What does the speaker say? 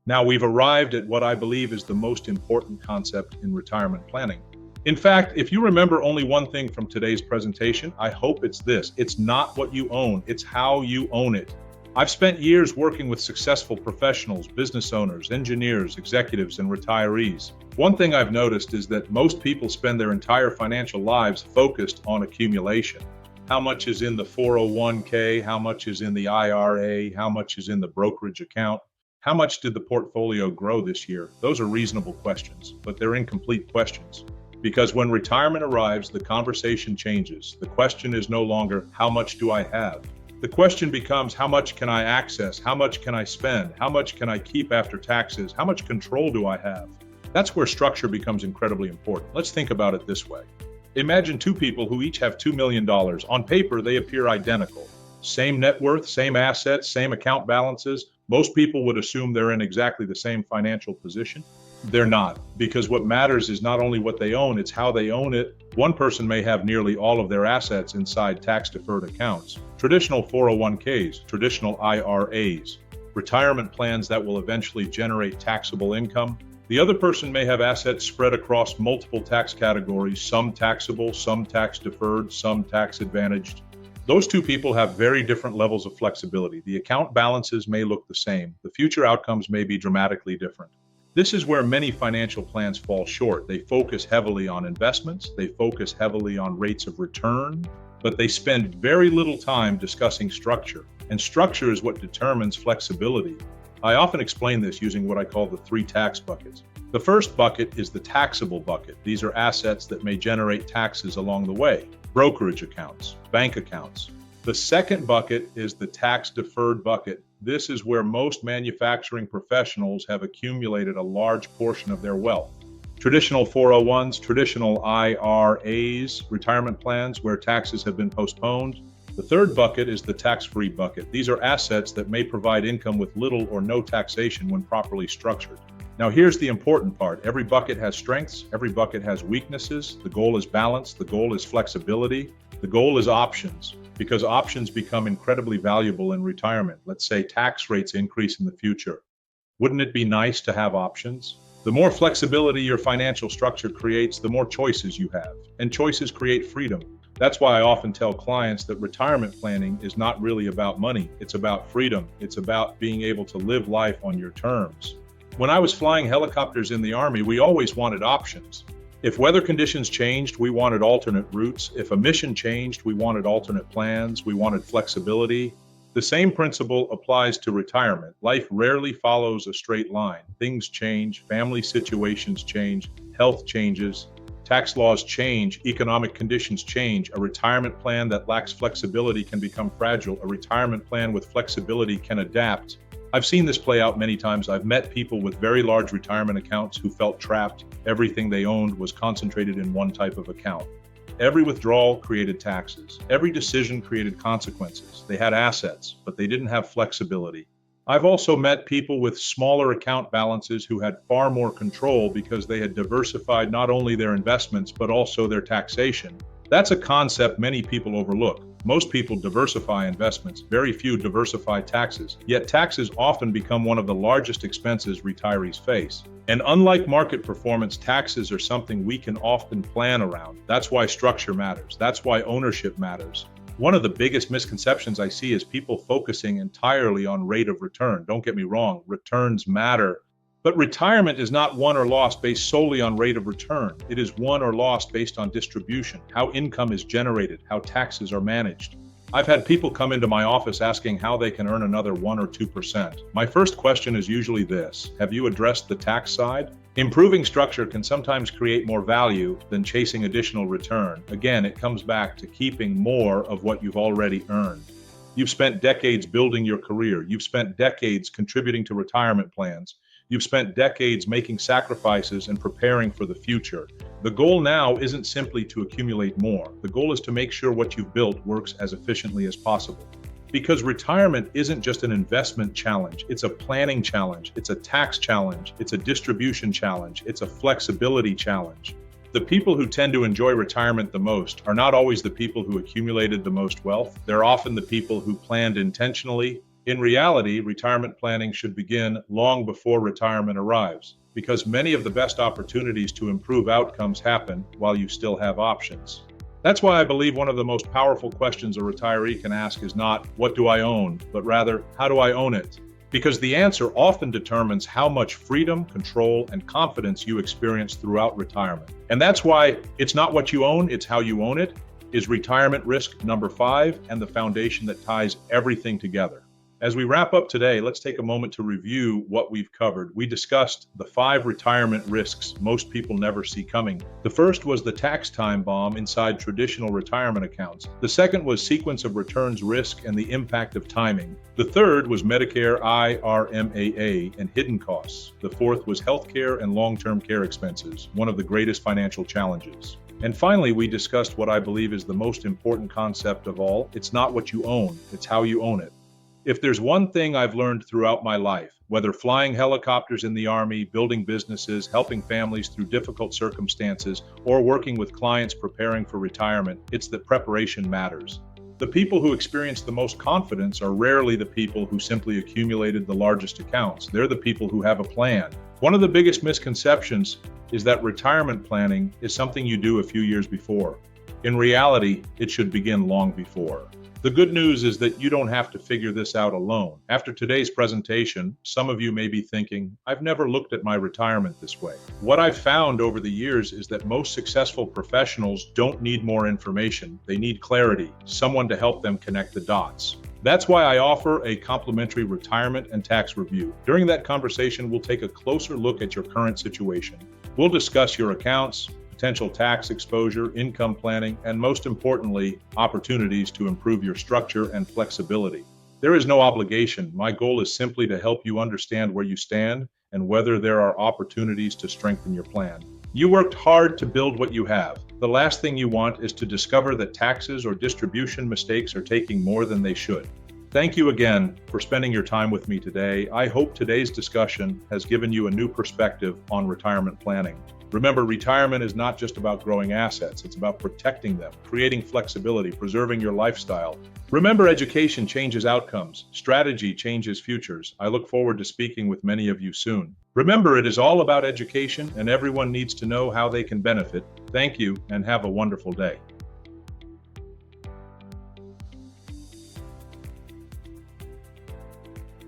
Now we've arrived at what I believe is the most important concept in retirement planning. In fact, if you remember only one thing from today's presentation, I hope it's this. It's not what you own, it's how you own it. I've spent years working with successful professionals, business owners, engineers, executives, and retirees. One thing I've noticed is that most people spend their entire financial lives focused on accumulation. How much is in the 401k? How much is in the IRA? How much is in the brokerage account? How much did the portfolio grow this year? Those are reasonable questions, but they're incomplete questions. Because when retirement arrives, the conversation changes. The question is no longer, how much do I have? The question becomes, how much can I access? How much can I spend? How much can I keep after taxes? How much control do I have? That's where structure becomes incredibly important. Let's think about it this way. Imagine two people who each have $2 million. On paper, they appear identical. Same net worth, same assets, same account balances. Most people would assume they're in exactly the same financial position. They're not, because what matters is not only what they own, it's how they own it. One person may have nearly all of their assets inside tax-deferred accounts, traditional 401ks, traditional IRAs, retirement plans that will eventually generate taxable income. The other person may have assets spread across multiple tax categories, some taxable, some tax-deferred, some tax-advantaged. Those two people have very different levels of flexibility. The account balances may look the same. The future outcomes may be dramatically different. This is where many financial plans fall short. They focus heavily on investments, they focus heavily on rates of return, but they spend very little time discussing structure. And structure is what determines flexibility. I often explain this using what I call the three tax buckets. The first bucket is the taxable bucket. These are assets that may generate taxes along the way. Brokerage accounts, bank accounts. The second bucket is the tax-deferred bucket. This is where most manufacturing professionals have accumulated a large portion of their wealth. Traditional 401s, traditional IRAs, retirement plans where taxes have been postponed. The third bucket is the tax-free bucket. These are assets that may provide income with little or no taxation when properly structured. Now here's the important part. Every bucket has strengths, every bucket has weaknesses. The goal is balance, the goal is flexibility, the goal is options, because options become incredibly valuable in retirement. Let's say tax rates increase in the future. Wouldn't it be nice to have options? The more flexibility your financial structure creates, the more choices you have, and choices create freedom. That's why I often tell clients that retirement planning is not really about money. It's about freedom. It's about being able to live life on your terms. When I was flying helicopters in the Army, we always wanted options. If weather conditions changed, we wanted alternate routes. If a mission changed, we wanted alternate plans. We wanted flexibility. The same principle applies to retirement. Life rarely follows a straight line. Things change, family situations change, health changes, tax laws change, economic conditions change. A retirement plan that lacks flexibility can become fragile. A retirement plan with flexibility can adapt. I've seen this play out many times. I've met people with very large retirement accounts who felt trapped. Everything they owned was concentrated in one type of account. Every withdrawal created taxes. Every decision created consequences. They had assets, but they didn't have flexibility. I've also met people with smaller account balances who had far more control because they had diversified not only their investments, but also their taxation. That's a concept many people overlook. Most people diversify investments, very few diversify taxes, yet taxes often become one of the largest expenses retirees face. And unlike market performance, taxes are something we can often plan around. That's why structure matters. That's why ownership matters. One of the biggest misconceptions I see is people focusing entirely on rate of return. Don't get me wrong, returns matter. But retirement is not won or lost based solely on rate of return. It is won or lost based on distribution, how income is generated, how taxes are managed. I've had people come into my office asking how they can earn another 1 or 2%. My first question is usually this: have you addressed the tax side? Improving structure can sometimes create more value than chasing additional return. Again, it comes back to keeping more of what you've already earned. You've spent decades building your career. You've spent decades contributing to retirement plans. You've spent decades making sacrifices and preparing for the future. The goal now isn't simply to accumulate more. The goal is to make sure what you've built works as efficiently as possible. Because retirement isn't just an investment challenge, it's a planning challenge, it's a tax challenge, it's a distribution challenge, it's a flexibility challenge. The people who tend to enjoy retirement the most are not always the people who accumulated the most wealth. They're often the people who planned intentionally, In reality, retirement planning should begin long before retirement arrives, because many of the best opportunities to improve outcomes happen while you still have options. That's why I believe one of the most powerful questions a retiree can ask is not, what do I own, but rather, how do I own it? Because the answer often determines how much freedom, control, and confidence you experience throughout retirement. And that's why it's not what you own, it's how you own it, is retirement risk number 5 and the foundation that ties everything together. As we wrap up today, let's take a moment to review what we've covered. We discussed the 5 retirement risks most people never see coming. The first was the tax time bomb inside traditional retirement accounts. The second was sequence of returns risk and the impact of timing. The third was Medicare IRMAA and hidden costs. The fourth was healthcare and long-term care expenses, one of the greatest financial challenges. And finally, we discussed what I believe is the most important concept of all. It's not what you own, it's how you own it. If there's one thing I've learned throughout my life, whether flying helicopters in the Army, building businesses, helping families through difficult circumstances, or working with clients preparing for retirement, it's that preparation matters. The people who experience the most confidence are rarely the people who simply accumulated the largest accounts. They're the people who have a plan. One of the biggest misconceptions is that retirement planning is something you do a few years before. In reality, it should begin long before. The good news is that you don't have to figure this out alone. After today's presentation, some of you may be thinking, I've never looked at my retirement this way. What I've found over the years is that most successful professionals don't need more information. They need clarity, someone to help them connect the dots. That's why I offer a complimentary retirement and tax review. During that conversation, we'll take a closer look at your current situation. We'll discuss your accounts, potential tax exposure, income planning, and most importantly, opportunities to improve your structure and flexibility. There is no obligation. My goal is simply to help you understand where you stand and whether there are opportunities to strengthen your plan. You worked hard to build what you have. The last thing you want is to discover that taxes or distribution mistakes are taking more than they should. Thank you again for spending your time with me today. I hope today's discussion has given you a new perspective on retirement planning. Remember, retirement is not just about growing assets, it's about protecting them, creating flexibility, preserving your lifestyle. Remember, education changes outcomes, strategy changes futures. I look forward to speaking with many of you soon. Remember, it is all about education, and everyone needs to know how they can benefit. Thank you, and have a wonderful day.